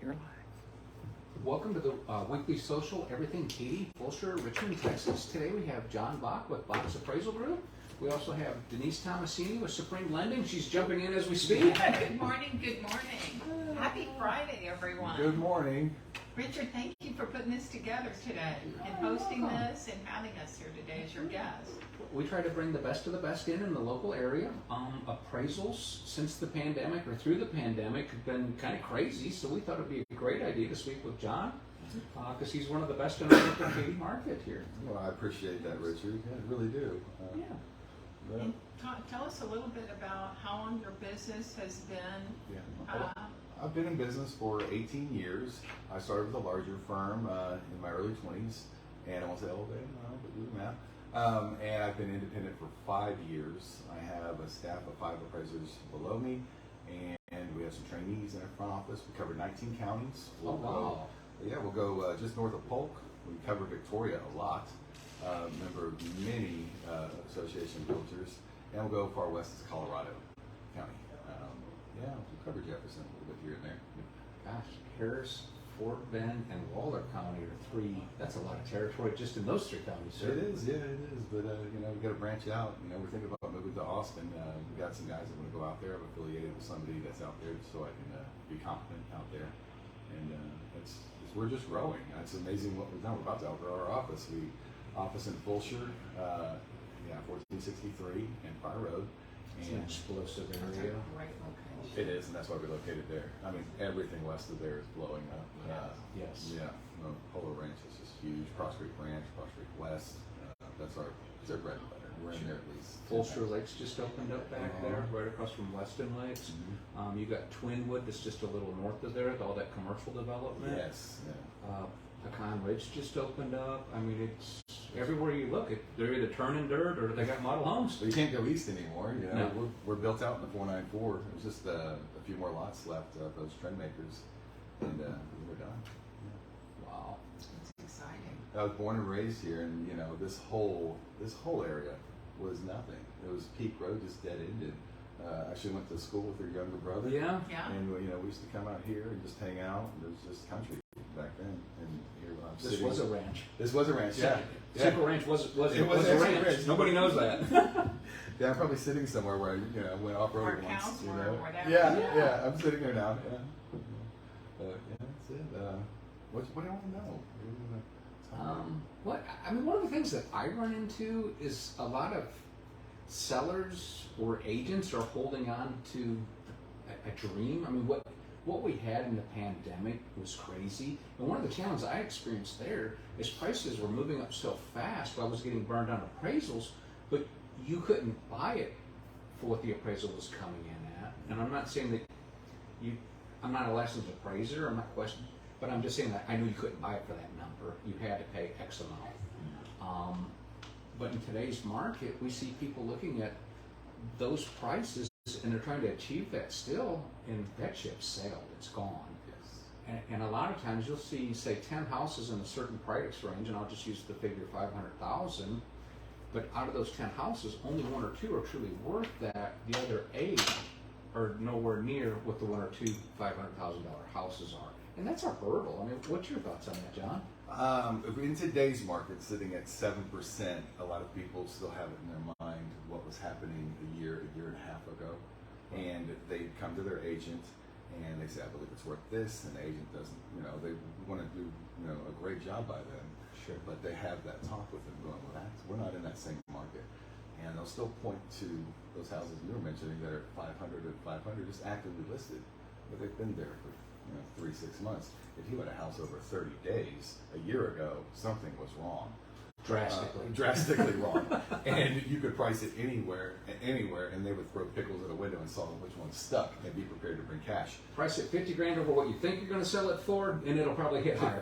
You're live. Welcome to the weekly social, Everything Katy, Fulshear, Richmond, Texas. Today we have John Bock with Bock's Appraisal Group. We also have Denise Tomasini with Supreme Lending. She's jumping in as we speak. Good morning, good morning. Happy Friday, everyone. Good morning. Richard, thank you for putting this together today and hosting this and having us here today as your guest. We try to bring the best of the best in the local area. Appraisals since the pandemic or through the pandemic have been kind of crazy, so we thought it'd be a great idea to speak with John because he's one of the best in the local Katy market here. Well, I appreciate that, Richard. Yeah, I really do. Yeah. And tell us a little bit about how long your business has been. Yeah. I've been in business for 18 years. I started with a larger firm in my early 20s, and I won't say elevated, but do the math. And I've been independent for 5 years. I have a staff of 5 appraisers below me, and we have some trainees in our front office. We cover 19 counties. Oh, wow. We'll go just north of Polk. We cover Victoria a lot. Member of many association realtors, and we'll go far west as Colorado County. We'll cover Jefferson a little bit here and there. Gosh, Harris, Fort Bend, and Waller County are 3. That's a lot of territory just in those 3 counties, sir. It is, yeah, it is. But we got to branch out. We're thinking about moving to Austin. We got some guys that want to go out there. I'm affiliated with somebody that's out there, so I can be competent out there. And we're just growing. It's amazing what we've done. We're about to outgrow our office. We office in Fulshear, 1463 Empire Road. It's an explosive area. Great location. It is, and that's why we're located there. I mean, everything west of there is blowing up. Yes. Yeah. Polo Ranch is just huge. Cross Creek Ranch, Cross Creek West. That's our bread and butter. We're in there at least. Fulshear Lakes just opened up back there, right across from Weston Lakes. Mm-hmm. You got Twinwood that's just a little north of there, with all that commercial development. Yes. Yeah. Pecan Ridge just opened up. I mean, it's everywhere you look. They're either turning dirt or they got model homes. But you can't go east anymore. No. We're built out in the 494. There's just a few more lots left of those trend makers, and we're done. Yeah. Wow. It's exciting. I was born and raised here, and this whole area was nothing. It was Peak Road, just dead ended. Actually went to school with her younger brother. Yeah. Yeah. And we used to come out here and just hang out. And it was just country back then. And here I'm This sitting. was a ranch. This was a ranch. Yeah. Sickle Ranch was It was a actually ranch. a ranch. Nobody knows that. Yeah, I'm probably sitting somewhere where I went off road Or once. cows or whatever. Yeah. I'm sitting there now. Yeah. That's it. What do you want to know? One of the things that I run into is a lot of sellers or agents are holding on to a dream. I mean, what we had in the pandemic was crazy. And one of the challenges I experienced there is prices were moving up so fast. I was getting burned on appraisals, but you couldn't buy it for what the appraisal was coming in at. And I'm not saying that I'm not a licensed appraiser, I'm not questioning, but I'm just saying that I knew you couldn't buy it for that number. You had to pay X amount. But in today's market, we see people looking at those prices and they're trying to achieve that still, and that ship's sailed, it's gone. Yes. And a lot of times you'll see, say, 10 houses in a certain price range, and I'll just use the figure 500,000, but out of those 10 houses, only 1 or 2 are truly worth that. The other 8 are nowhere near what the 1 or 2 $500,000 houses are. And that's a hurdle. I mean, what's your thoughts on that, John? In today's market, sitting at 7%, a lot of people still have it in their mind what was happening a year and a half ago. And they come to their agent and they say, I believe it's worth this, and the agent doesn't, they want to do, a great job by them. Sure. But they have that talk with them going, well, we're not in that same market. And they'll still point to those houses you were mentioning that are 500 and 500 just actively listed, but they've been there for 3-6 months. If you had a house over 30 days a year ago, something was wrong. Drastically wrong. And you could price it anywhere, and they would throw pickles at a window and saw which one stuck and be prepared to bring cash. Price it $50,000 over what you think you're going to sell it for, and it'll probably hit higher.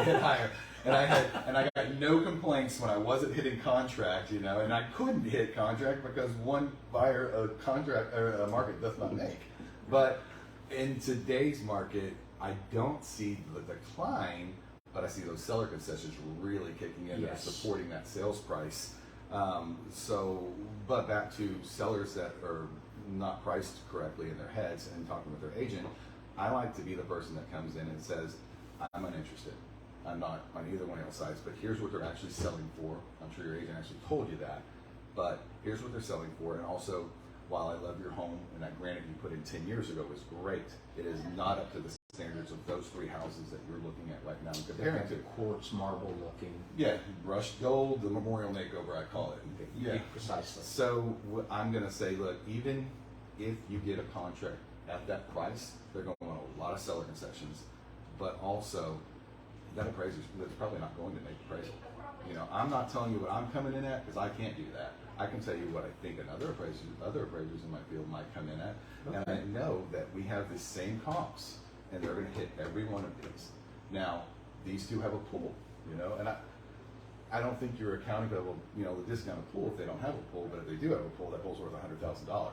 Hit higher. And I got no complaints when I wasn't hitting contract, and I couldn't hit contract because one buyer a market does not make. But in today's market, I don't see the decline, but I see those seller concessions really kicking in and supporting that sales price. But back to sellers that are not priced correctly in their heads and talking with their agent, I like to be the person that comes in and says, I'm uninterested. I'm not on either one of your sides, but here's what they're actually selling for. I'm sure your agent actually told you that, but here's what they're selling for. And also, while I love your home, and that granite you put in 10 years ago was great, it is not up to the standards of those 3 houses that you're looking at right now and comparing to. Quartz marble looking. Yeah, brushed gold, the memorial makeover, I call it. Yeah, Precisely. So I'm going to say, look, even if you get a contract at that price, they're going to want a lot of seller concessions, but also that appraiser's that's probably not going to make appraisal. You know, I'm not telling you what I'm coming in at because I can't do that. I can tell you what I think other appraisers in my field might come in at, and I know that we have the same comps, and they're going to hit every one of these. Now, these two have a pool, you know, and I don't think you're accounting for the discounted pool if they don't have a pool, but if they do have a pool, that pool's worth $100,000.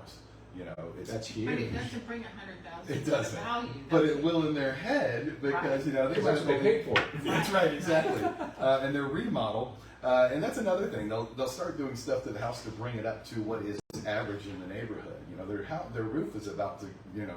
You know, that's huge. But it doesn't bring 100,000. It doesn't. Value. But it will in their head because you know Because that's what they paid for. That's right, exactly. And their remodel, and that's another thing. They'll start doing stuff to the house to bring it up to what is average in the neighborhood. You know, their roof is about to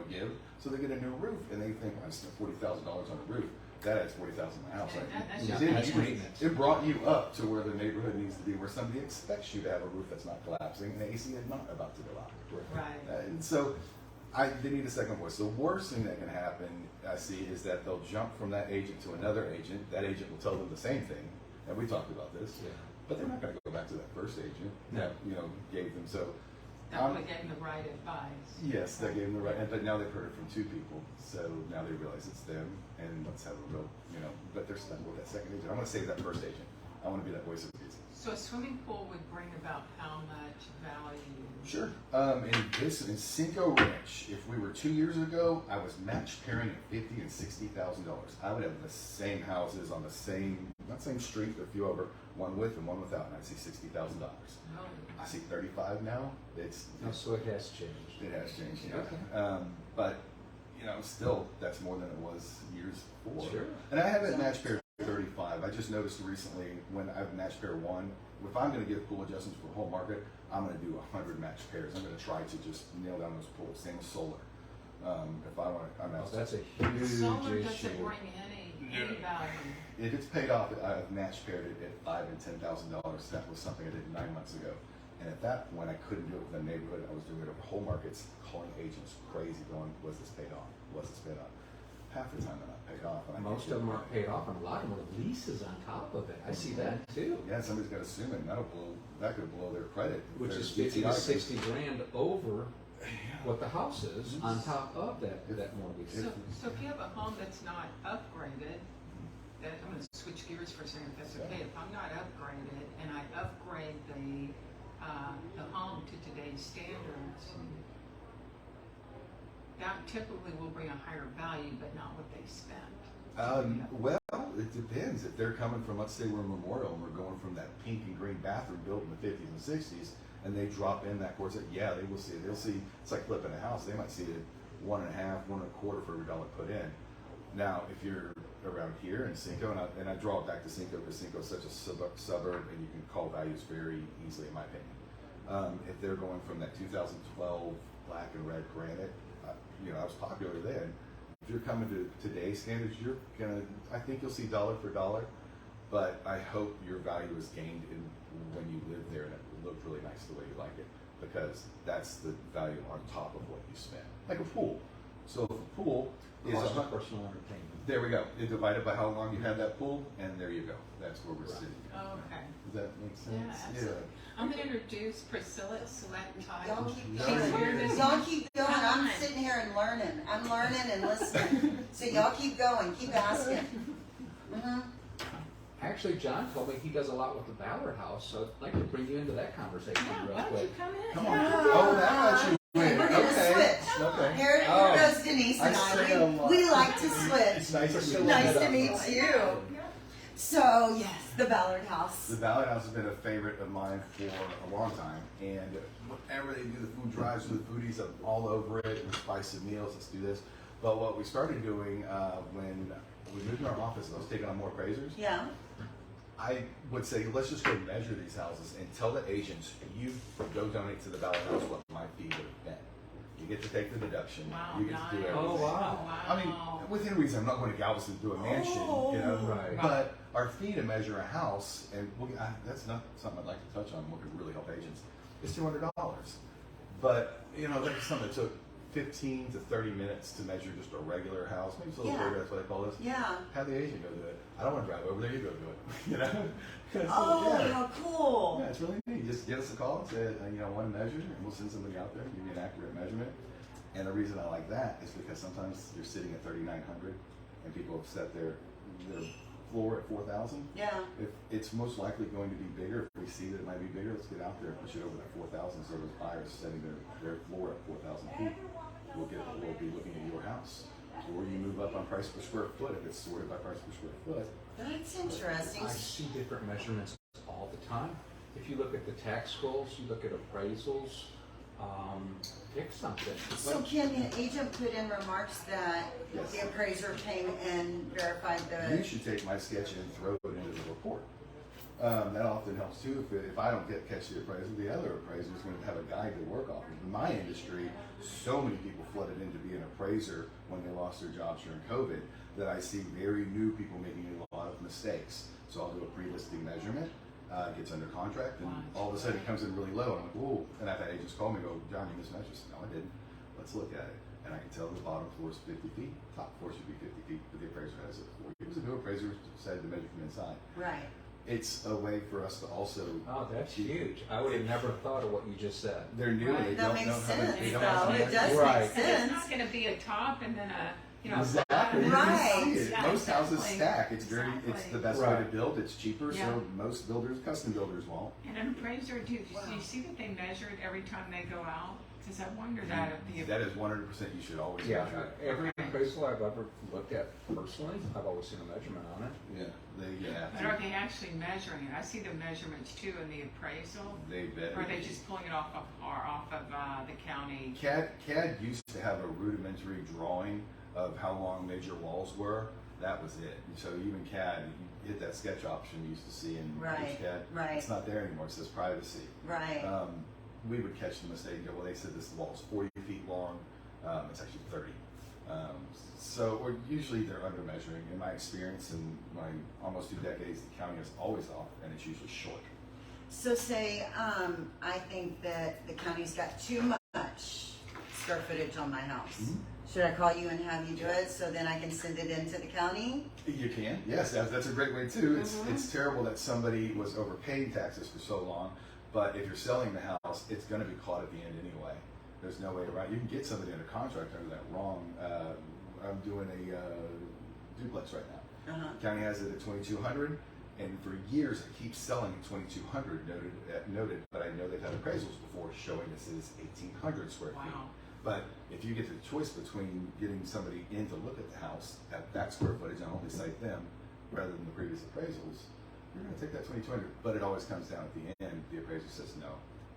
give, so they get a new roof, and they think I spent $40,000 on a roof. That adds $40,000 in the house. It brought you up to where the neighborhood needs to be, where somebody expects you to have a roof that's not collapsing and AC is not about to go out. Right. And so they need a second voice. The worst thing that can happen, I see, is that they'll jump from that agent to another agent. That agent will tell them the same thing, and we talked about this. Yeah. But they're not going to go back to that first agent that gave them. So that would gave them the right advice. Yes, that gave them the right. But now they've heard it from 2 people, so now they realize it's them, and let's have a real, But they're stuck with that second agent. I want to save that first agent. I want to be that voice of reason. So a swimming pool would bring about how much value? Sure. In Cinco Ranch, if we were 2 years ago, I was match pairing at $50,000 and $60,000. I would have the same houses on the not same street, but a few over, one with and one without, and I'd see $60,000. Really? I see 35 now. So it has changed. It has changed, yeah. Okay. But still, that's more than it was years before. Sure. And I haven't match paired 35. I just noticed recently when I've match pair 1, if I'm going to give pool adjustments for the whole market, I'm going to do 100 match pairs. I'm going to try to just nail down those pools. Same as solar. If I want to, that's a huge solar issue. doesn't bring any value. If it's paid off, I've match paired it at $5,000 and $10,000. That was something I did 9 months ago. And at that point, I couldn't do it with the neighborhood. I was doing it over whole markets, calling agents crazy, going, "Was this paid off? Was this paid off?" Half the time, they're not paid off. And Most of them aren't paid off, and a lot of them are leases on top of it. I see that too. Yeah, somebody's got to assume it. And that could blow their credit. Which is 50 to 60 grand over what the house is on top of that mortgage. So if you have a home that's not upgraded, I'm going to switch gears for a second, if that's okay. If I'm not upgraded and I upgrade the home to today's standards, that typically will bring a higher value, but not what they spent. Well, it depends. If they're coming from, let's say we're Memorial and we're going from that pink and green bathroom built in the 50s and 60s, and they drop in that quartz, yeah, they will see it. They'll see, it's like flipping a house. They might see it 1.5, 1.25 for every dollar put in. Now, if you're around here in Cinco, and I draw it back to Cinco because Cinco is such a suburb, and you can call values very easily, in my opinion. If they're going from that 2012 black and red granite, I was popular then. If you're coming to today's standards, I think you'll see dollar for dollar, but I hope your value is gained when you live there and it looked really nice the way you like it, because that's the value on top of what you spent. Like a pool. So if a pool is Cost of personal entertainment. There we go. It's divided by how long you had that pool, and there you go. That's where we're sitting. Okay. Does that make sense? Yeah, absolutely. I'm going to introduce Priscilla Select-Type. Y'all keep She's going. here this Y'all keep going. I'm Come on. sitting here and learning. I'm learning and listening. So y'all keep going. Keep asking. Actually, John told me he does a lot with the Ballard House, so I'd like to bring you into that conversation Yeah, real why don't you quick. come in? Come on. Oh, that's you. Okay, we're gonna switch. Okay. Here Oh. goes Denise and say a lot. We like to switch. It's nice to meet Nice to you. meet you. So yes, the Ballard House. The Ballard House has been a favorite of mine for a long time, and whenever they do the food drives with the foodies, I'm all over it. And spicy meals, let's do this. But what we started doing when we moved in our office, I was taking on more appraisers. Yeah. I would say, let's just go measure these houses and tell the agents, you go donate to the Ballard House what my fee would have been. You get to take the deduction. Wow, You get to do nice. everything. Oh, wow. I mean, within reason, I'm not going to Galveston to do a mansion, you know. Right. But our fee to measure a house, and that's not something I'd like to touch on. What could really help agents is $200. But you know, that's something that took 15 to 30 minutes to measure just a regular house. Maybe it's a little Yeah. bigger. That's what I call this. Yeah. Have the agent go do it. I don't want to drive over there. You go do it. You know. Oh, yeah. how cool. Yeah, it's really neat. Just give us a call and say, you know, I want to measure, and we'll send somebody out there and give you an accurate measurement. And the reason I like that is because sometimes you're sitting at 3,900, and people have set their floor at 4,000. Yeah. If it's most likely going to be bigger, if we see that it might be bigger, let's get out there and push it over that 4,000. So those buyers setting their floor at 4,000 feet will be looking at your house. Or you move up on price per square foot if it's sorted by price per square foot. That's interesting. I see different measurements all the time. If you look at the tax rolls, you look at appraisals, pick something. So can the agent put in remarks that Yes. the appraiser came and verified You the, should take my sketch and throw it into the report. That often helps too. If I don't catch the appraiser, the other appraiser is going to have a guide to work off of. In my industry, so many people flooded in to be an appraiser when they lost their jobs during COVID that I see very new people making a lot of mistakes. So I'll do a pre-listing measurement, gets under contract, and all of a sudden it comes in really low. And I'm like, whoa. And I've had agents call me and go, John, you mismeasured. I said, no, I didn't. Let's look at it. And I can tell the bottom floor is 50 feet, top floor should be 50 feet, but the appraiser has it 40. It was a new appraiser who decided to measure from inside. right. It's a way for us to also. Oh, that's huge. I would have never thought of what you just said. They're new and they That don't makes know how sense, to. They don't know how though. to It does Right. make Because it's sense. not gonna be a top and then a, Exactly. You Right. can see it. Yeah, Most houses exactly. stack. It's very. It's Exactly. the best way Right. to build. It's cheaper, Yeah. so most builders, custom builders, won't. And an appraiser, do you Wow. see that they measure it every time they go out? Because I wonder that if the. That is 100%. You should always Yeah, measure it. every appraisal I've ever looked at personally, I've always seen a measurement on it. Yeah, they have But are to. they actually measuring it? I see the measurements too in the appraisal. They better. Or are they just pulling it off of the county? CAD used to have a rudimentary drawing of how long major walls were. That was it. So even CAD, you hit that sketch option you used to see in Right, CAD. right. It's not there anymore. It says privacy. Right. We would catch the mistake and go, well, they said this wall is 40 feet long. It's actually 30. Or usually they're under measuring. In my experience, in my almost 2 decades, the county is always off, and it's usually short. So say, I think that the county's got too much square footage on my house. Mhm. Should I call you and have you do it so then I can send it into the county? You can, yes, that's a great way too. Mm-hmm. It's terrible that somebody was overpaying taxes for so long, but if you're selling the house, it's going to be caught at the end anyway. There's no way around. You can get somebody under contract under that wrong. I'm doing a duplex right now. Uh-huh. County has it at 2,200, and for years it keeps selling at 2,200 noted. But I know they've had appraisals before showing this is 1,800 square feet. Wow. But if you get the choice between getting somebody in to look at the house at that square footage and only cite them rather than the previous appraisals, you're going to take that 2,200. But it always comes down at the end. The appraiser says, no,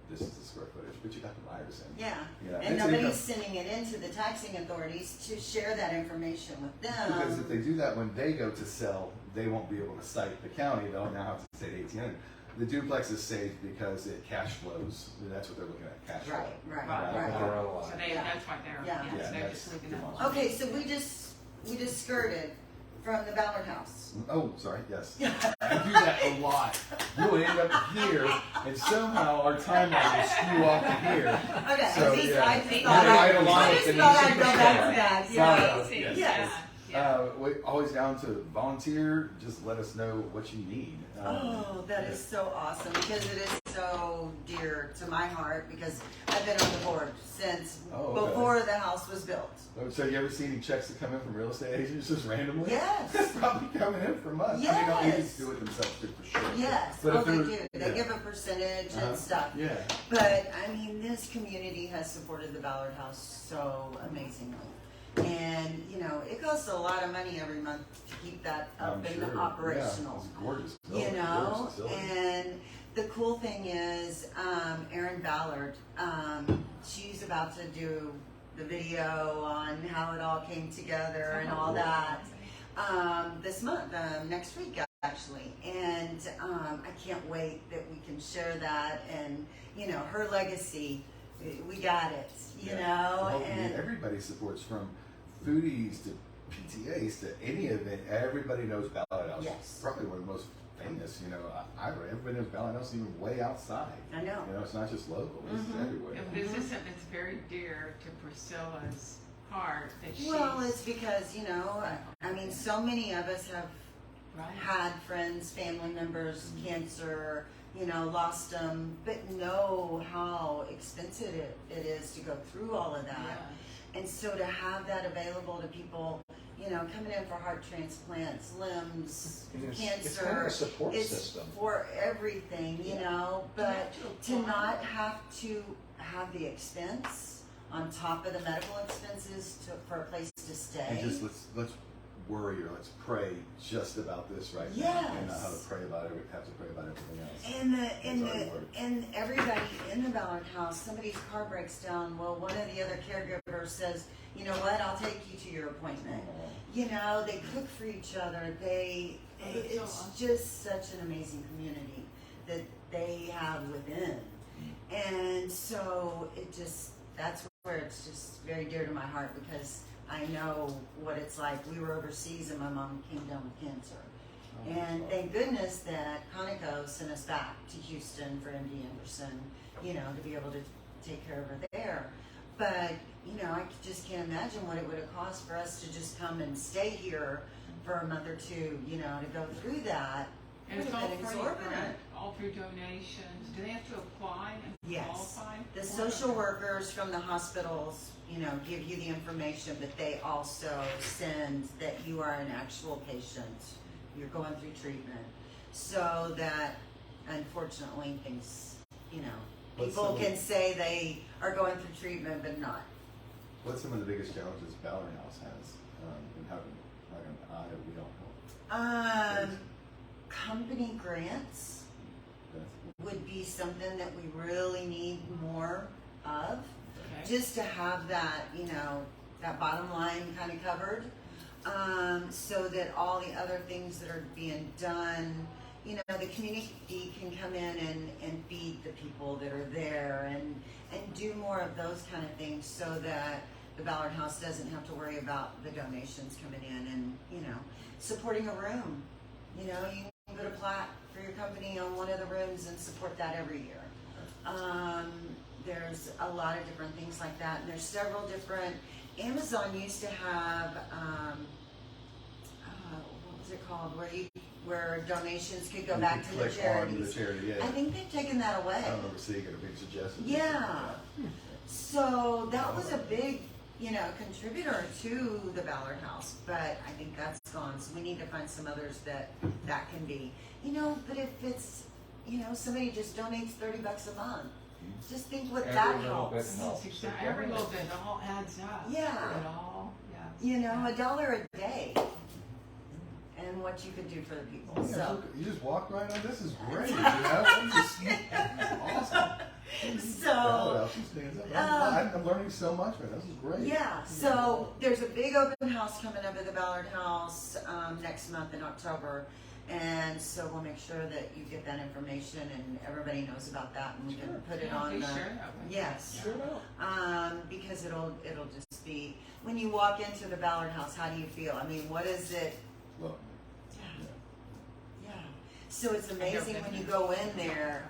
this is the square footage. But you got the buyers in. Yeah. Yeah, And it's nobody's income. sending it into the taxing authorities to share that information with them. Because if they do that when they go to sell, they won't be able to cite the county. They'll now have to say 1,800. The duplex is saved because it cash flows. That's what they're looking at, cash flow. Right. ROI. So they, Yeah. that's why they're, Yeah. yes, Yeah, they're that's just looking too at. much. Okay, so we just skirted from the Ballard house. Oh, sorry, yes. I do that a lot. You'll end up here, and somehow our timeline will skew off to here. Okay, So, I just yeah. thought You're right along I with just Denise thought I'd and go back to that. Yes. Yeah. Yes. Yes. We always down to volunteer. Just let us know what you need. Oh, that is so awesome because it is so dear to my heart because I've been on the board since Oh, okay. before the house was built. So you ever see any checks that come in from real estate agents just randomly? Yes. That's probably coming in from us. I mean, no, Yes. agents do it themselves too, for sure. Yes, But oh, if they there do. was- They yeah. give a percentage Uh-huh. and stuff. Yeah. But I mean, this community has supported the Ballard House so amazingly. And, you know, it costs a lot of money every month to keep that up I'm and sure. operational. Yeah, it's gorgeous. You building, know, gorgeous facility. and the cool thing is, Erin Ballard, she's about to do the video on how it all came together and all that this month, next week actually. And I can't wait that we can share that and, you know, her legacy we got it, you know, Well, and everybody supports, from foodies to PTAs to any event. Everybody knows Ballard House. Yes. Probably one of the most famous. You know, everybody knows Ballard House, even way outside. I know. You know, it's not just local; it's Mhm. everywhere. And this is something that's very dear to Priscilla's heart. That she's Well, it's because, you know, I mean, so many of us have right. had friends, family members, cancer, you know, lost them, but know how expensive it is to go through all of that. Yeah. And so to have that available to people, you know, coming in for heart transplants, limbs, cancer, It's kind of a support it's system. for everything, you know, You have but to to apply. not have to have the expense on top of the medical expenses for a place to stay. And just let's worry or let's pray just about this right now, and not how to Yes. pray about it. We have to pray about everything else. And and everybody in the Ballard House, somebody's car breaks down. Well, one of the other caregivers says, you know what, I'll take you to your appointment. You know, they cook for each other. It's awesome. just such an amazing community that they have within. And so that's where it's just very dear to my heart, because I know what it's like. We were overseas and my mom came down with cancer. And thank goodness that Conoco sent us back to Houston for MD Anderson, you know, to be able to take care of her there. But, you know, I just can't imagine what it would have cost for us to just come and stay here for a month or two, you know, to go through that. And it's Would all have been free, exorbitant. right? All through donations. Do they have to apply and Yes. qualify? The social workers from the hospitals, you know, give you the information, but they also send that you are an actual patient. You're going through treatment. So that, unfortunately, things, you know, What's people some- can say they are going through treatment, but not. What's some of the biggest challenges Ballard House has in having an eye that we don't help? Company grants would be something that we really need more of. Okay. Just to have that, you know, that bottom line kind of covered, so that all the other things that are being done, you know, the community can come in and feed the people that are there and do more of those kind of things, so that the Ballard House doesn't have to worry about the donations coming in, and, you know, supporting a room. You know, you can put a plaque for your company on one of the rooms and support that every year. There's a lot of different things like that, and there's several different. Amazon used to have what was it called, where donations could go back to the click on the charities. charity, yeah. I think they've taken that away. I remember seeing it, a big suggestion. Yeah. So that was a big, you know, contributor to the Ballard House, but I think that's gone. So we need to find some others that can be, you know. But if it's, you know, somebody just donates $30 a month, just think what Every that little bit helps. helps. Yes, exactly. Every little bit all adds up. Yeah. It all, yes. You know, $1 a day, and what you could do for the people. Yeah, So. look, you just walked right on. This is great. You know, this is awesome. So, Ballard House, she stands up. I'm learning so much, man. This is great. yeah, so there's a big open house coming up at the Ballard House next month in October, and so we'll make sure that you get that information and everybody knows about that, and we can put it Yeah, on be the sure of it. yes, Sure will. because it'll just be when you walk into the Ballard House. How do you feel? I mean, what is it? Look, Yeah. So it's amazing when you go in there.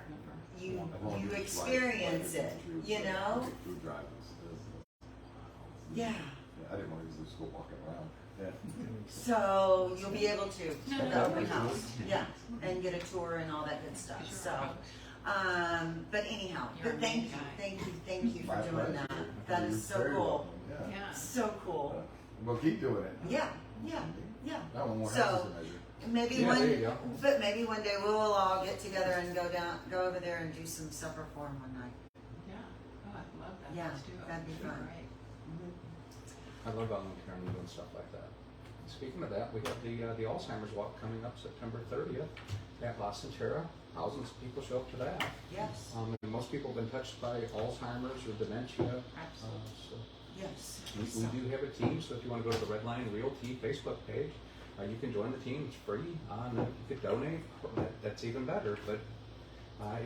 You experience it, you know? Food drive Yeah. I didn't want to use this school walking around. Yeah. So you'll be able to No, at no, the no. open house, yeah, and get a tour and all that good stuff. Sure. So, but anyhow, You're but a thank main you, guy. thank you My for doing pleasure. that. That You're is so very cool. welcome. Yeah. Yeah. So cool. We'll keep doing it. Yeah. I want more So- houses to measure. Maybe Yeah, there you go. but maybe one day we'll all get together and go over there and do some supper for them one night. Yeah. Oh, I love that. Yeah, Let's do it. that'd be fun. Great. I love volunteering and doing stuff like that. Speaking of that, we have the Alzheimer's Walk coming up September 30th at La Centera. Thousands of people show up to that. Yes. And most people have been touched by Alzheimer's or dementia. Absolutely. So Yes. we do have a team, so if you want to go to the Red Line Realty Facebook page, you can join the team. It's free. You could donate. That's even better. But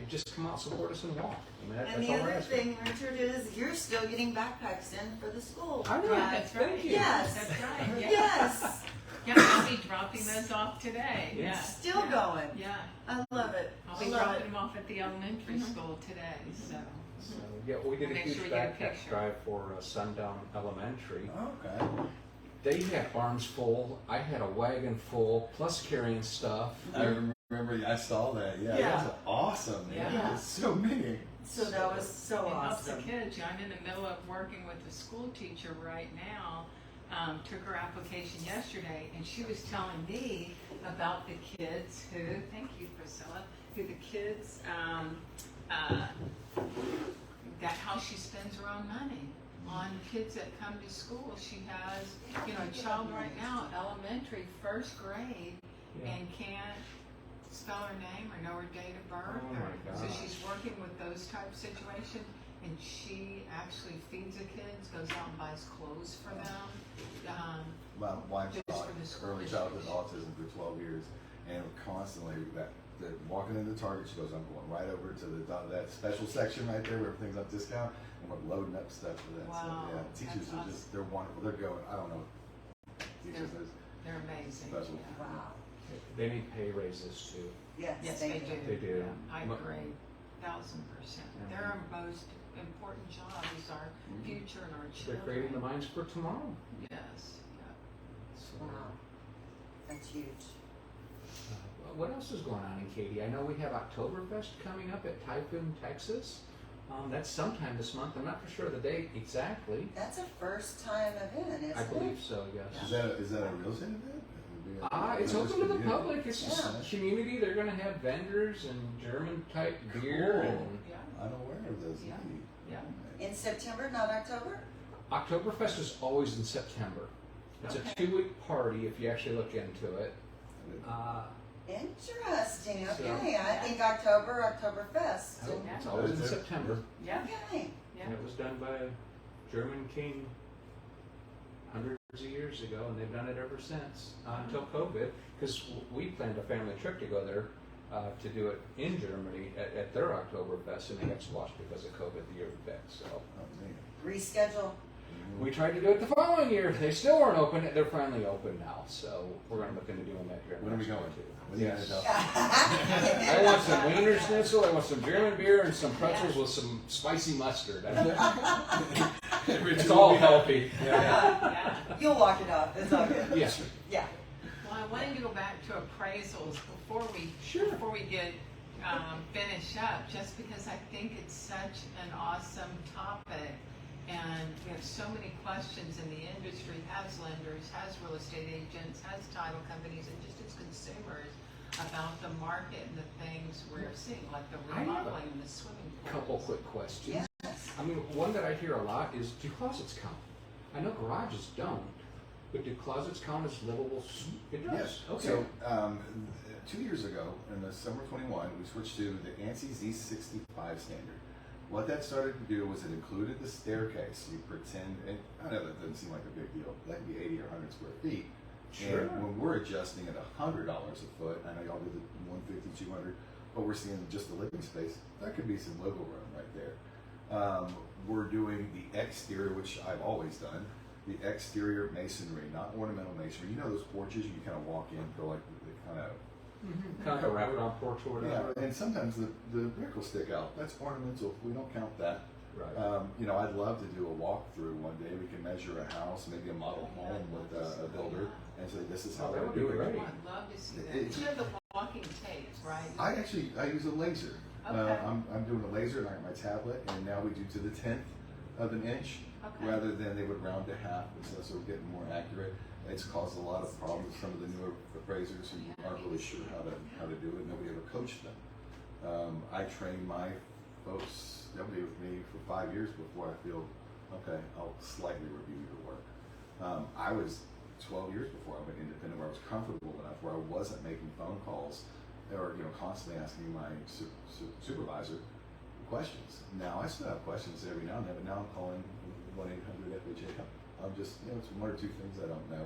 just come out, support us, and walk. I mean, And that's the all we're other asking. thing, Richard, is you're still getting backpacks in for the school. I know. Yeah, that's right. Thank you. Yes. That's right, yeah. Yes, Yeah, I'll be dropping those off today, Yeah. yeah. still Yeah. going. Yeah, I love it. I'll I be love dropping it. them off at the elementary school today, so. So, yeah, we did a Make huge sure we get a backpack picture. drive for Sundown Elementary. Okay. They had arms full. I had a wagon full, plus carrying stuff. I remember, I saw that. Yeah, Yeah. that's awesome. Man. Yeah. There's so many. So that was so It helps the awesome. kids. I'm in the middle of working with a school teacher right now. Took her application yesterday, and she was telling me about the kids who, thank you, Priscilla, who the kids, that how she spends her own money on kids that come to school. She has, a child right now, elementary, first grade, Yeah. and can't spell her name or know her date of birth. Oh my So gosh. she's working with those type of situations, and she actually feeds the kids, goes out and buys clothes for them. My wife Just taught for the school early issues. childhood autism for 12 years, and constantly walking into Target, she goes, I'm going right over to that special section right there where everything's on discount, and we're loading up stuff for that. Wow, So, yeah, teachers that's are just, they're wonderful. They're going, I don't know. Teachers, They're amazing. Special. Yeah. Wow. They need pay raises too. Yes, Yes, they they do. do. They do. Yeah, I Mu- agree, 1,000%. Their most important job is our Mhm. future and our They're children. creating the minds for tomorrow. Yes, yeah. So, Wow. That's huge. what else is going on in Katy? I know we have Oktoberfest coming up at Typhoon, Texas. That's sometime this month. I'm not for sure of the date exactly. That's a first time event, isn't I it? believe so, yes. Is that a real estate event? It would be It's open to the public. It's just Yeah. community. They're going to have vendors and German type beer. Cool. And Yeah, I'm aware of those. Yeah. Neat. yeah. In September, not October? Oktoberfest is always in September. It's Okay. a 2-week party if you actually look into it. Interesting. So- Okay, I think Oktoberfest. Yeah. It's always in Okay. September. Yeah, Okay. yeah. And it was done by a German king hundreds of years ago, and they've done it ever since until COVID. Because we planned a family trip to go there to do it in Germany at their Oktoberfest, and they got squashed because of COVID the year back. So Oh, neat. Reschedule. we tried to do it the following year. They still weren't open. They're finally open now, so we're going to look into doing that here. When are we next year, going? too. When are you Yes. gonna I want some Wiener Schnitzel. I want some German beer and some pretzels with some spicy mustard. It's all healthy. Yeah. You'll walk it off. It's all good. Yes. Yeah. Well, I wanted to go back to appraisals before we get finished up, just because I think it's such an awesome topic, and we have so many questions in the industry, has lenders, has real estate agents, has title companies, and just as consumers about the market and the things we're seeing, like the I have a remodeling and the swimming pools. Couple quick questions. Yes. I mean, one that I hear a lot is, do closets count? I know garages don't, but do closets count as livable? It does. Yes. Okay. So 2 years ago, in the summer 21, we switched to the ANSI Z65 standard. What that started to do was it included the staircase. You pretend, and I know that doesn't seem like a big deal. That could be 80 or 100 square feet. Sure. And when we're adjusting at $100 a foot, I know y'all do the 150, 200, but we're seeing just the living space. That could be some wiggle room right there. We're doing the exterior, which I've always done. The exterior masonry, not ornamental masonry. You know those porches you kind of walk in, go like they kind of Kind of a wraparound porch or yeah, whatever. and sometimes the brick will stick out. That's ornamental. We don't count that. Right. I'd love to do a walkthrough one day. We can measure a house, maybe a model home with a builder, and say this is how Oh, that they would be do it. great. I'd love to see that. It- You have the walking tapes, right? I use a laser. Okay. I'm doing a laser and I got my tablet, and now we do to the 10th of an inch Okay. rather than they would round to half, and so we're getting more accurate. It's caused a lot of problems with some of the newer appraisers who aren't really sure how to do it. Nobody ever coached them. I train my folks. They'll be with me for 5 years before I feel okay. I'll slightly review your work. I was 12 years before I went independent, where I was comfortable enough, where I wasn't making phone calls or constantly asking my supervisor questions. Now I still have questions every now and then, but now I'm calling 1-800-FHA. I'm just, it's one or two things I don't know.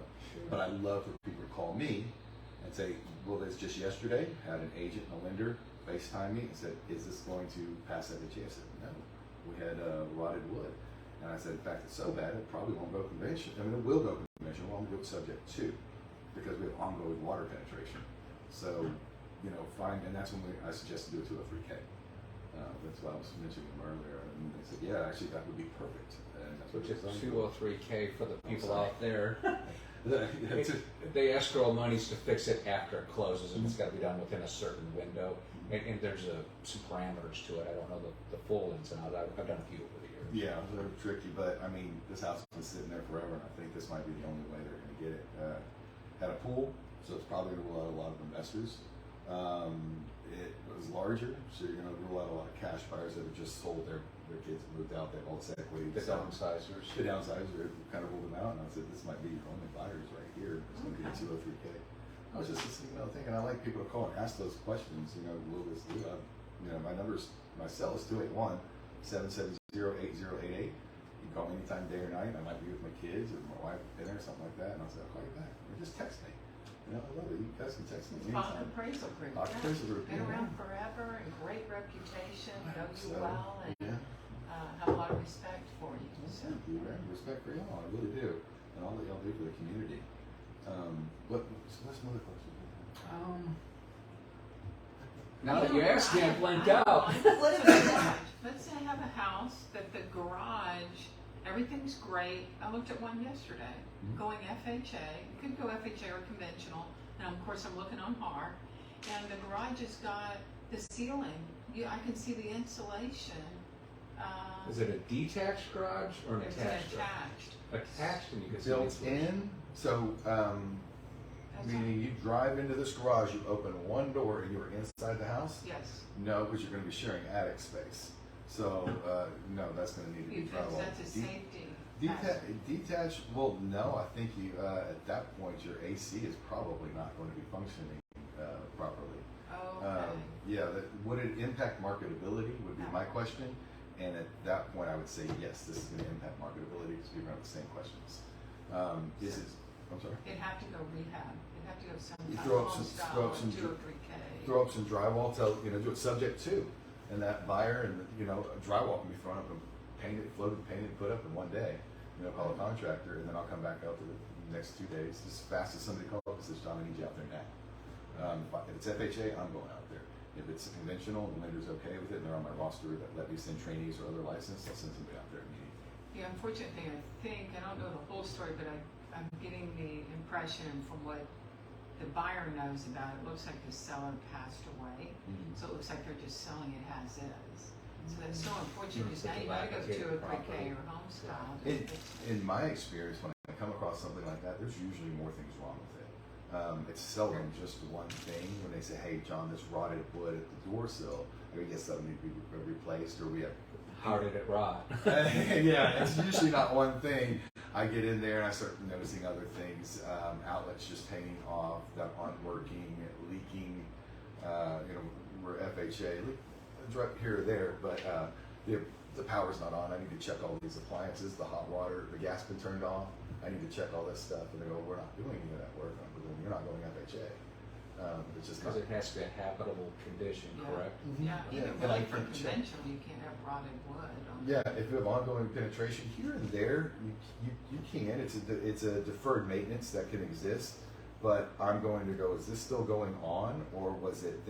But I love for people to call me and say, well, this just yesterday, had an agent and a lender FaceTime me and said, "Is this going to pass FHA?" I said, "No." We had rotted wood, and I said, "In fact, it's so bad it probably won't go convention. I mean, it will go convention. We'll only do it subject to, because we have ongoing water penetration. So, you know, fine." And that's when I suggested do a 203K. That's why I was mentioning them earlier, and they said, "Yeah, actually, that would be perfect." And that's what Which is it's designed for. 203K for the people sorry. out there. That's it. They escrow monies to fix it after it closes, and it's got to be done within a certain window. And there's some parameters to it. I don't know the full ins and outs. I've done a few over the years. Yeah, they're tricky, but I mean, this house has been sitting there forever, and I think this might be the only way they're going to get it. Had a pool, so it's probably going to rule out a lot of investors. It was larger, so you're going to rule out a lot of cash buyers that have just sold their kids and moved out. They have all this equity. The So downsizers. the downsizers are kind of ruled them out, and I said, this might be your only buyers right here. It's going to be a 203K. I was just thinking, and I like people to call and ask those questions. You know, will this do? You know, my cell is 281-770-8088. You can call me anytime, day or night. I might be with my kids or my wife at dinner or something like that, and I'll say, "I'll call you back," or just text me. You know, I love it. You guys can text me Bock anytime. Appraisal Group. Bock Appraisal Group, Been yeah. around forever and great reputation, know you So, well, and yeah. have a lot of respect for you. So. Thank you, man. Respect for y'all. I really do, and all that y'all do for the community. What's another question? Now that you asked me, I blanked out. What if it's Let's say I have a house that the garage, everything's great. I looked at one yesterday, going FHA. It could go FHA or conventional. And of course, I'm looking on HAR. And the garage has got the ceiling. I can see the insulation. Is it a detached garage or an It's attached garage? attached. Attached, and you can see Built it's in, so meaning you drive into this garage, you open one door, and you're inside the house. Yes. No, because you're going to be sharing attic space. So no, that's going to need to be Because drywall. that's a safety. hazard. Detached, well, no, I think you at that point your AC is probably not going to be functioning properly. Okay. Yeah, would it impact marketability would be No. my question, and at that point I would say yes, this is going to impact marketability because people have the same questions. I'm sorry. It'd have to go rehab. It'd have to go some You kind throw of up home some- style, throw up some 203K. Throw up some drywall, do it subject to, and that buyer and drywall can be thrown up and painted, floated, painted, put up in one day. Call a contractor, and then I'll come back out to the next 2 days as fast as somebody calls and says, "John, I need you out there now." If it's FHA, I'm going out there. If it's conventional and the lender's okay with it and they're on my roster that let me send trainees or other licensed, I'll send somebody out there immediately. The unfortunate thing, I don't know the whole story, but I'm getting the impression from what the buyer knows about it, looks like the seller passed away. So it looks like they're just selling it as is. So that's so unfortunate because now you gotta go to a 3K or home style. In my experience, when I come across something like that, there's usually more things wrong with it. It's seldom just one thing when they say, "Hey, John, this rotted wood at the door sill, I guess something needs to be replaced," or we have. How did it rot? Yeah, it's usually not one thing. I get in there and I start noticing other things, outlets just hanging off that aren't working, leaking. We're FHA, here or there, but the power's not on. I need to check all these appliances, the hot water, the gas been turned off. I need to check all this stuff, and they go, "We're not doing any of that work." I'm going, "You're not going FHA." It's just Because it has to be a habitable condition, Yeah. correct? Yeah, even and I really for can't check. conventional, you can't have rotted wood. Yeah, if you have ongoing penetration here and there, you can. It's a deferred maintenance that can exist, but I'm going to go, is this still going on, or was it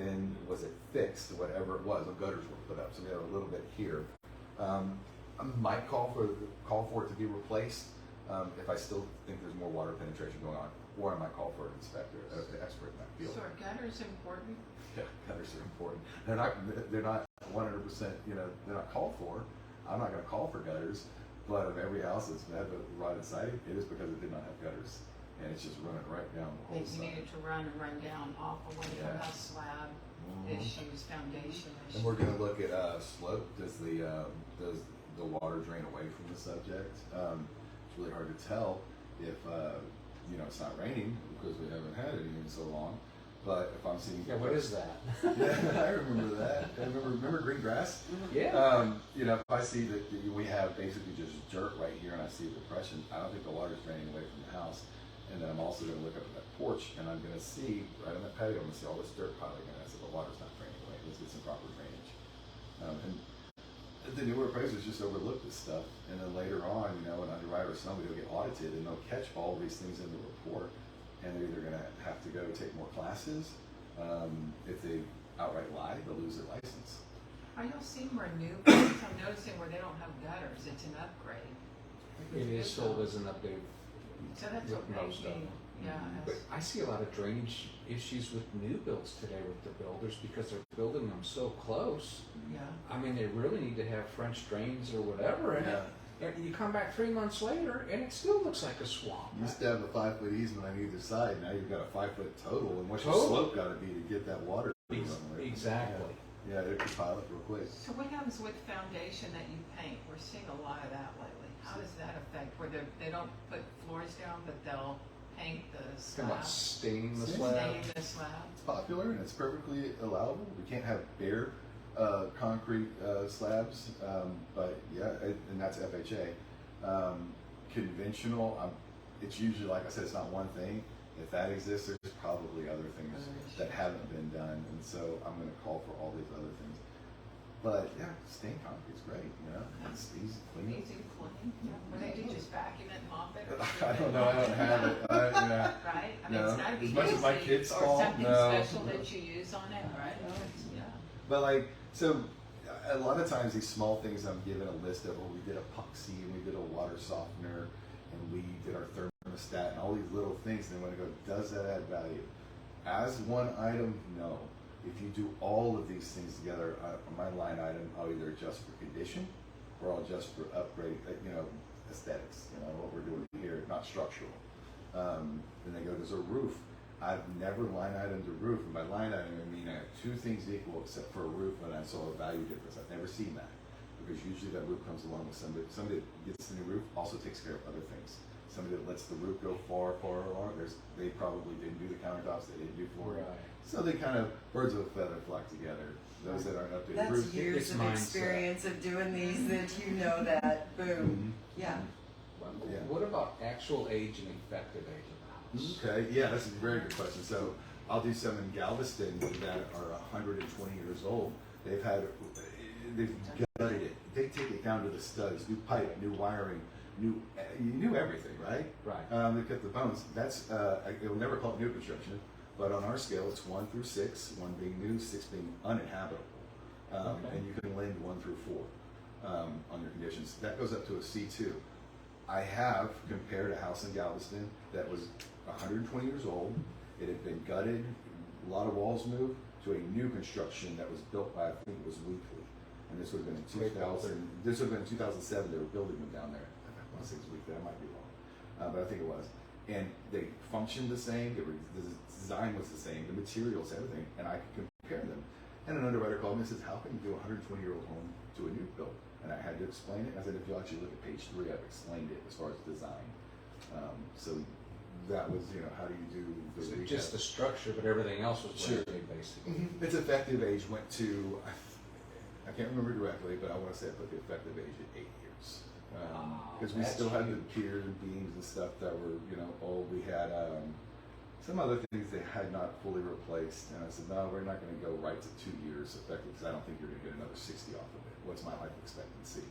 fixed, whatever it was? The gutters were put up, so we have a little bit here. I might call for it to be replaced if I still think there's more water penetration going on, or I might call for an inspector, an expert in that field. So are gutters important? Yeah, gutters are important. They're not 100%. They're not called for. I'm not going to call for gutters, but of every house that's had the rotted siding, it is because it did not have gutters, and it's just running right down the whole That you side. needed to run down off away from Yeah. house slab issues, foundation issues. And we're going to look at slope. Does the water drain away from the subject? It's really hard to tell if it's not raining because we haven't had any in so long. But if I'm seeing, Yeah, what is that? Yeah, I remember that. Remember green grass? Yeah. If I see that we have basically just dirt right here and I see a depression, I don't think the water's draining away from the house. And then I'm also going to look up at that porch and I'm going to see, right on that patio, I'm going to see all this dirt piling in. I said, the water's not draining away. This let's get some proper drainage. And the newer appraisers just overlook this stuff, and then later on, you know, an underwriter or somebody will get audited, and they'll catch all these things in the report, and they're either going to have to go take more classes. If they outright lie, they'll lose their license. Are y'all seeing where new builds, I'm noticing where they don't have gutters, it's an upgrade. It is sold as an update. So that's with what most makes of me, them. yeah. But I see a lot of drainage issues with new builds today with the builders because they're building them so close. Yeah. I mean, they really need to have French drains or whatever, and, and you come back 3 months later, and it still looks like a swamp. You used to have a 5-foot easement on either side. Now you've got a 5-foot total, and what's your Total. slope got to be to get that water? Exactly. Yeah, it could pile up real quick. So what happens with foundation that you paint? We're seeing a lot of that lately. How does that affect, where they don't put floors down, but they'll paint the Talking about slab? staining the Stain slab. Stain the slab? It's popular and it's perfectly allowable. We can't have bare concrete slabs, but yeah, and that's FHA. Conventional, it's usually, like I said, it's not one thing. If that exists, there's probably other things that haven't been done, and so I'm going to call for all these other things. But yeah, stained concrete's great, you know, it's easy to clean. Easy to clean? Yeah. What do they do, just vacuum it and mop it? or I sweep don't it? know, I don't have it. Yeah. Right? I mean, No. it's not As much as my easy, kids or call, something no. special that you use on it, right? Yeah. But like, so a lot of times these small things I'm given a list of, well, we did epoxy and we did a water softener and we did our thermostat and all these little things. And then when I go, does that add value? As one item, no. If you do all of these things together, on my line item, I'll either adjust for condition or I'll adjust for upgrade, you know, aesthetics, you know, what we're doing here, not structural. Then they go, there's a roof. I've never line itemed a roof, and by line item I mean I have two things equal except for a roof, and I saw a value difference. I've never seen that because usually that roof comes along with somebody that gets the new roof also takes care of other things. Somebody that lets the roof go far along. They probably didn't do the countertops, they didn't do flooring, so they kind of birds of a feather flock together. Those that aren't updated That's roof. years It's of mindset. experience of doing these that you know that. Boom. Yeah. Yeah. What about actual age and effective age of the house? Okay, yeah, that's a very good question. So I'll do some in Galveston that are 120 years old. They've gutted it. They take it down to the studs, new pipe, new wiring, you knew everything, right? Right. They cut the bones. That's it will never call it new construction, but on our scale, it's 1 through 6, 1 being new, 6 being uninhabitable, Okay. and you can lend 1 through 4 on your conditions. That goes up to a C2. I have compared a house in Galveston that was 120 years old. It had been gutted, a lot of walls moved, to a new construction that was built by, I think it was Weekly. And this would have been in 2000. This would have been in 2007. They were building them down there. I want to say it was Weekly. I might be wrong, but I think it was. And they functioned the same. The design was the same. The materials, everything. And I could compare them. And an underwriter called me and says, "How can you do a 120-year-old home to a new build?" And I had to explain it. I said, "If you actually look at page 3, I've explained it as far as design." So that was, how do you do the So rehab? just the structure, but everything else was Sure. brand new, basically. Its effective age went to, I can't remember directly, but I want to say I put the effective age at 8 years. Because we that's still had the huge. piers and beams and stuff that were, old. We had some other things they had not fully replaced. And I said, no, we're not going to go right to 2 years effective because I don't think you're going to get another 60 off of it. What's my life expectancy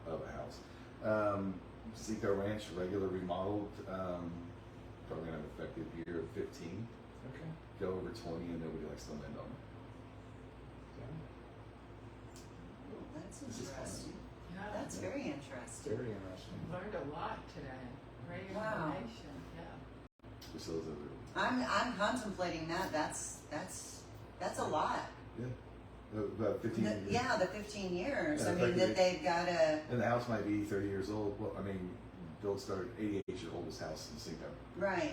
of a house? Zico Ranch, regular remodeled, probably going to have an effective year of 15. Okay. Go over 20 and nobody likes to lend on it. That's This is fun. interesting. Yeah. That's very interesting. Very interesting. Learned a lot today. Great Wow. information. Yeah. Just those are I'm contemplating that. That's a lot. about 15 years. Yeah, the 15 years. Yeah, I mean, that effectively. they've got to. And the house might be 30 years old. Well, I mean, Bill started 88 years oldest house in Cinco. Right.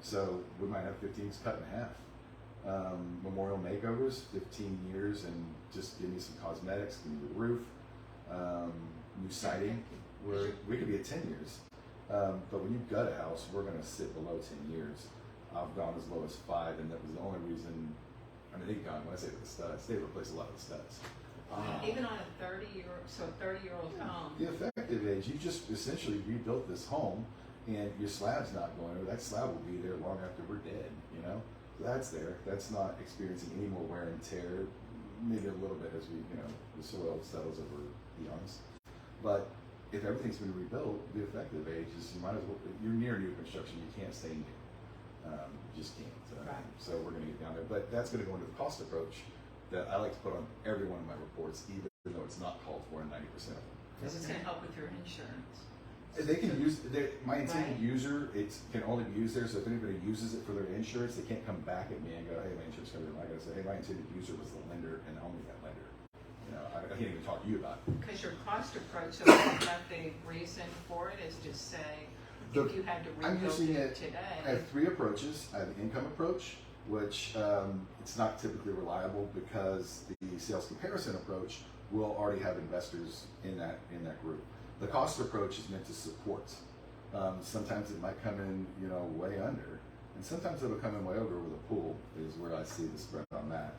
So we might have 15s cut in half. Memorial makeovers, 15 years, and just give me some cosmetics, give me the roof, new siding. We could be at 10 years. But when you gut a house, we're going to sit below 10 years. I've gone as low as 5, and that was the only reason. I mean, they've gone, when I say the studs, they replaced a lot of the studs. Even on a 30-year-old home. The effective age, you just essentially rebuilt this home, and your slab's not going over. That slab will be there long after we're dead, So that's there. That's not experiencing any more wear and tear. maybe a little bit as we, the soil settles over eons. But if everything's been rebuilt, the effective age is, you might as well, you're near new construction, you can't stay new. You just can't. Right. So we're going to get down there. But that's going to go into the cost approach that I like to put on every one of my reports, even though it's not called for in 90% of them. Because it's going to help with your insurance. They can use my intended Right. user. It can only be used there. So if anybody uses it for their insurance, they can't come back at me and go, "Hey, my insurance company." I got to say, "Hey, my intended user was the lender and only that lender." I can't even talk to you about it. Because your cost approach, so what the reason for it is to say, if you had to I'm rebuild using it it. today. I have 3 approaches. I have the income approach, which it's not typically reliable because the sales comparison approach will already have investors in that group. The cost approach is meant to support. Sometimes it might come in, way under, and sometimes it'll come in way over with a pool. Is where I see the spread on that.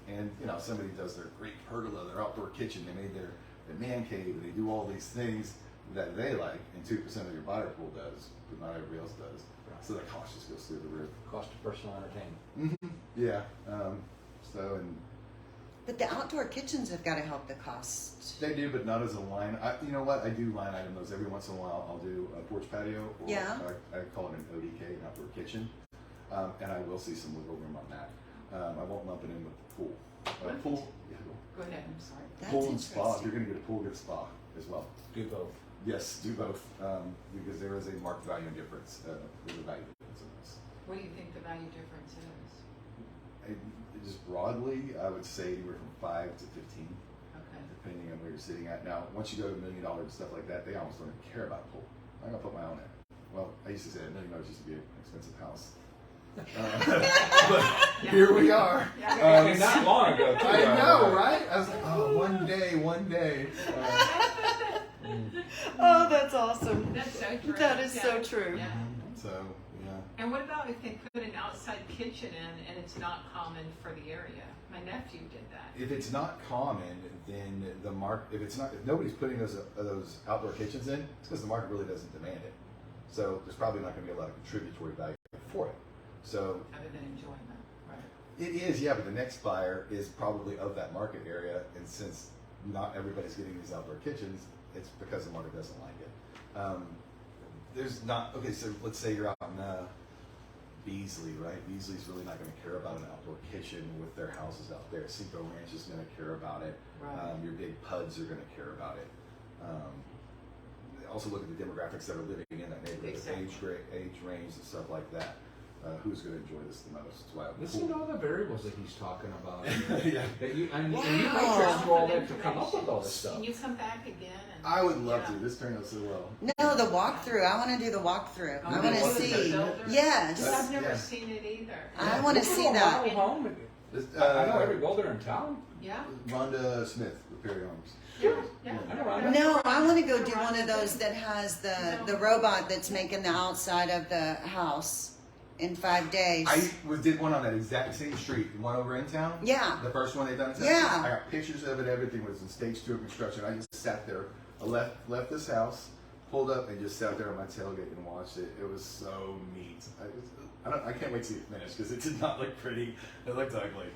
And somebody does their great pergola, their outdoor kitchen. They made their man cave, and they do all these things that they like, and 2% of your buyer pool does, but not everybody else does. So the cost just goes through the roof. Cost of personal entertainment. Yeah. But the outdoor kitchens have got to help the cost. They do, but not as a line. You know what? I do line item those every once in a while. I'll do a porch patio, or Yeah. I call it an ODK, an outdoor kitchen, and I will see some wiggle room on that. I won't lump it in with the pool. Pool, yeah, Go ahead, I'm sorry. That's pool and spa. If interesting. you're going to get a pool, get a spa as well. Do both. Yes, do both, because there is a marked value difference. There's a value difference in this. What do you think the value difference is? Just broadly, I would say anywhere from 5 to 15. Okay. Depending on where you're sitting at. Now, once you go to $1 million and stuff like that, they almost don't even care about pool. I'm gonna put my own in. Well, I used to say $1 million used to be an expensive house. But here we are. Yeah. Not long ago. Too. I know, right? I was like, oh, one day. Oh, that's awesome. That's so true. That is Yeah. so true. Yeah. So, yeah. And what about if they put an outside kitchen in and it's not common for the area? My nephew did that. If it's not common, then if nobody's putting those outdoor kitchens in, it's because the market really doesn't demand it. So there's probably not going to be a lot of contributory value for it. So Other than enjoyment, right? it is, yeah, but the next buyer is probably of that market area, and since not everybody's getting these outdoor kitchens, it's because the market doesn't like it. So let's say you're out in Beasley, right? Beasley's really not going to care about an outdoor kitchen with their houses out there. Cinco Ranch is going to care about it. Right. Your big PUDs are going to care about it. Also look at the demographics that are living in that neighborhood, Exactly. age range and stuff like that. Who's going to enjoy this the most? That's why I Listen to all the variables that he's talking about. Yeah. And you Wow. make through all that to come up with all this stuff. Can you come back again? And, I would love to. This turned out so well. No, the walkthrough. I want to do the walkthrough. I want to walk through see. the builder? Yes. Because I've never Yeah. seen it either. I want to see that. Home. This, I know every builder in town. Yeah. Rhonda Smith with Perry Homes. Yeah. Yeah. I know Rhonda. No, I want to go do one of those that has the robot that's making the outside of the house in 5 days. I did one on that exact same street, one over in town. Yeah. The first one they done in Texas. Yeah. I got pictures of it. Everything was in stage 2 of construction. I just sat there. I left this house, pulled up, and just sat there on my tailgate and watched it. It was so neat. I can't wait to see it finished because it did not look pretty. It looked ugly.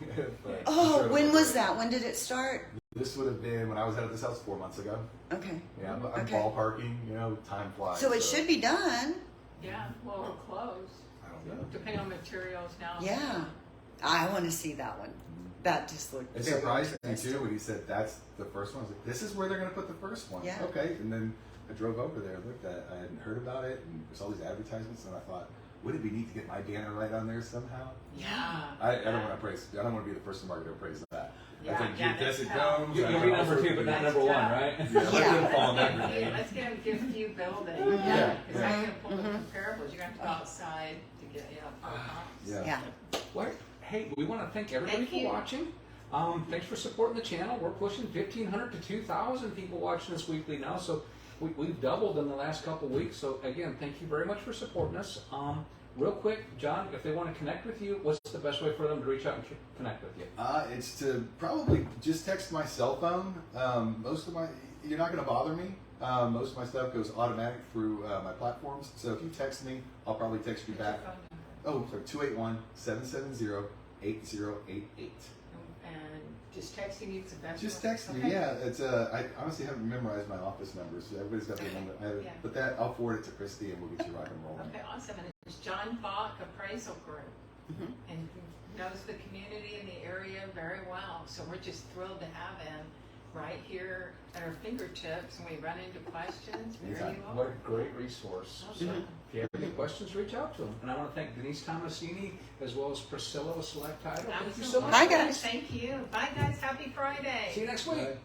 But I'm Oh, sure it when looked was great. that? When did it start? This would have been when I was out of this house 4 months ago. Okay. Yeah, I'm Okay. ballparking. Time flies. So it should be done. Yeah. Well, we're close. I don't know. Depending on materials now. Yeah. I want to see that one. That just looked. It surprised me too when he said that's the first one. I was like, this is where they're going to put the first one. Yeah. Okay. And then I drove over there and looked at it. I hadn't heard about it, and there's all these advertisements, and I thought, would it be neat to get my banner right on there somehow? Yeah. I don't want to praise. I don't want to be the first in the market to praise that. Yeah, I think yeah, yes, it that's how- goes. You'll be number 2, but not number 1, right? Yeah, let Yeah. them fall on that Okay, grenade. let's get a gift you building. Yeah. Because I can pull the comparables. You're going to have to go outside to get comps. Yeah. Yeah. Well, hey, we want to thank everybody Thank for you. watching. Thanks for supporting the channel. We're pushing 1,500 to 2,000 people watching us weekly now, so we've doubled in the last couple of weeks. So again, thank you very much for supporting us. Real quick, John, if they want to connect with you, what's the best way for them to reach out and connect with you? It's to probably just text my cell phone. You're not going to bother me. Most of my stuff goes automatic through my platforms. So if you text me, I'll probably text you back. Oh, sorry, 281-770-8088. and just texting you is the best. Just way? text me. Okay. Yeah, it's I honestly haven't memorized my office numbers. So everybody's got their number. Yeah. But that I'll forward it to Christy and we'll get you rock and rolling. Okay, awesome. And it's John Bock Appraisal Group, Mhm. and he knows the community and the area very well. So we're just thrilled to have him right here at our fingertips. And we run into questions. There Anytime. you are. What a great resource. So Mhm. if you have any questions, reach out to him. And I want to thank Denise Tomasini as well as Priscilla with Select Title. Thank you so much. Hi, guys. Thank you. Bye, guys. Happy Friday. See you next week. Bye.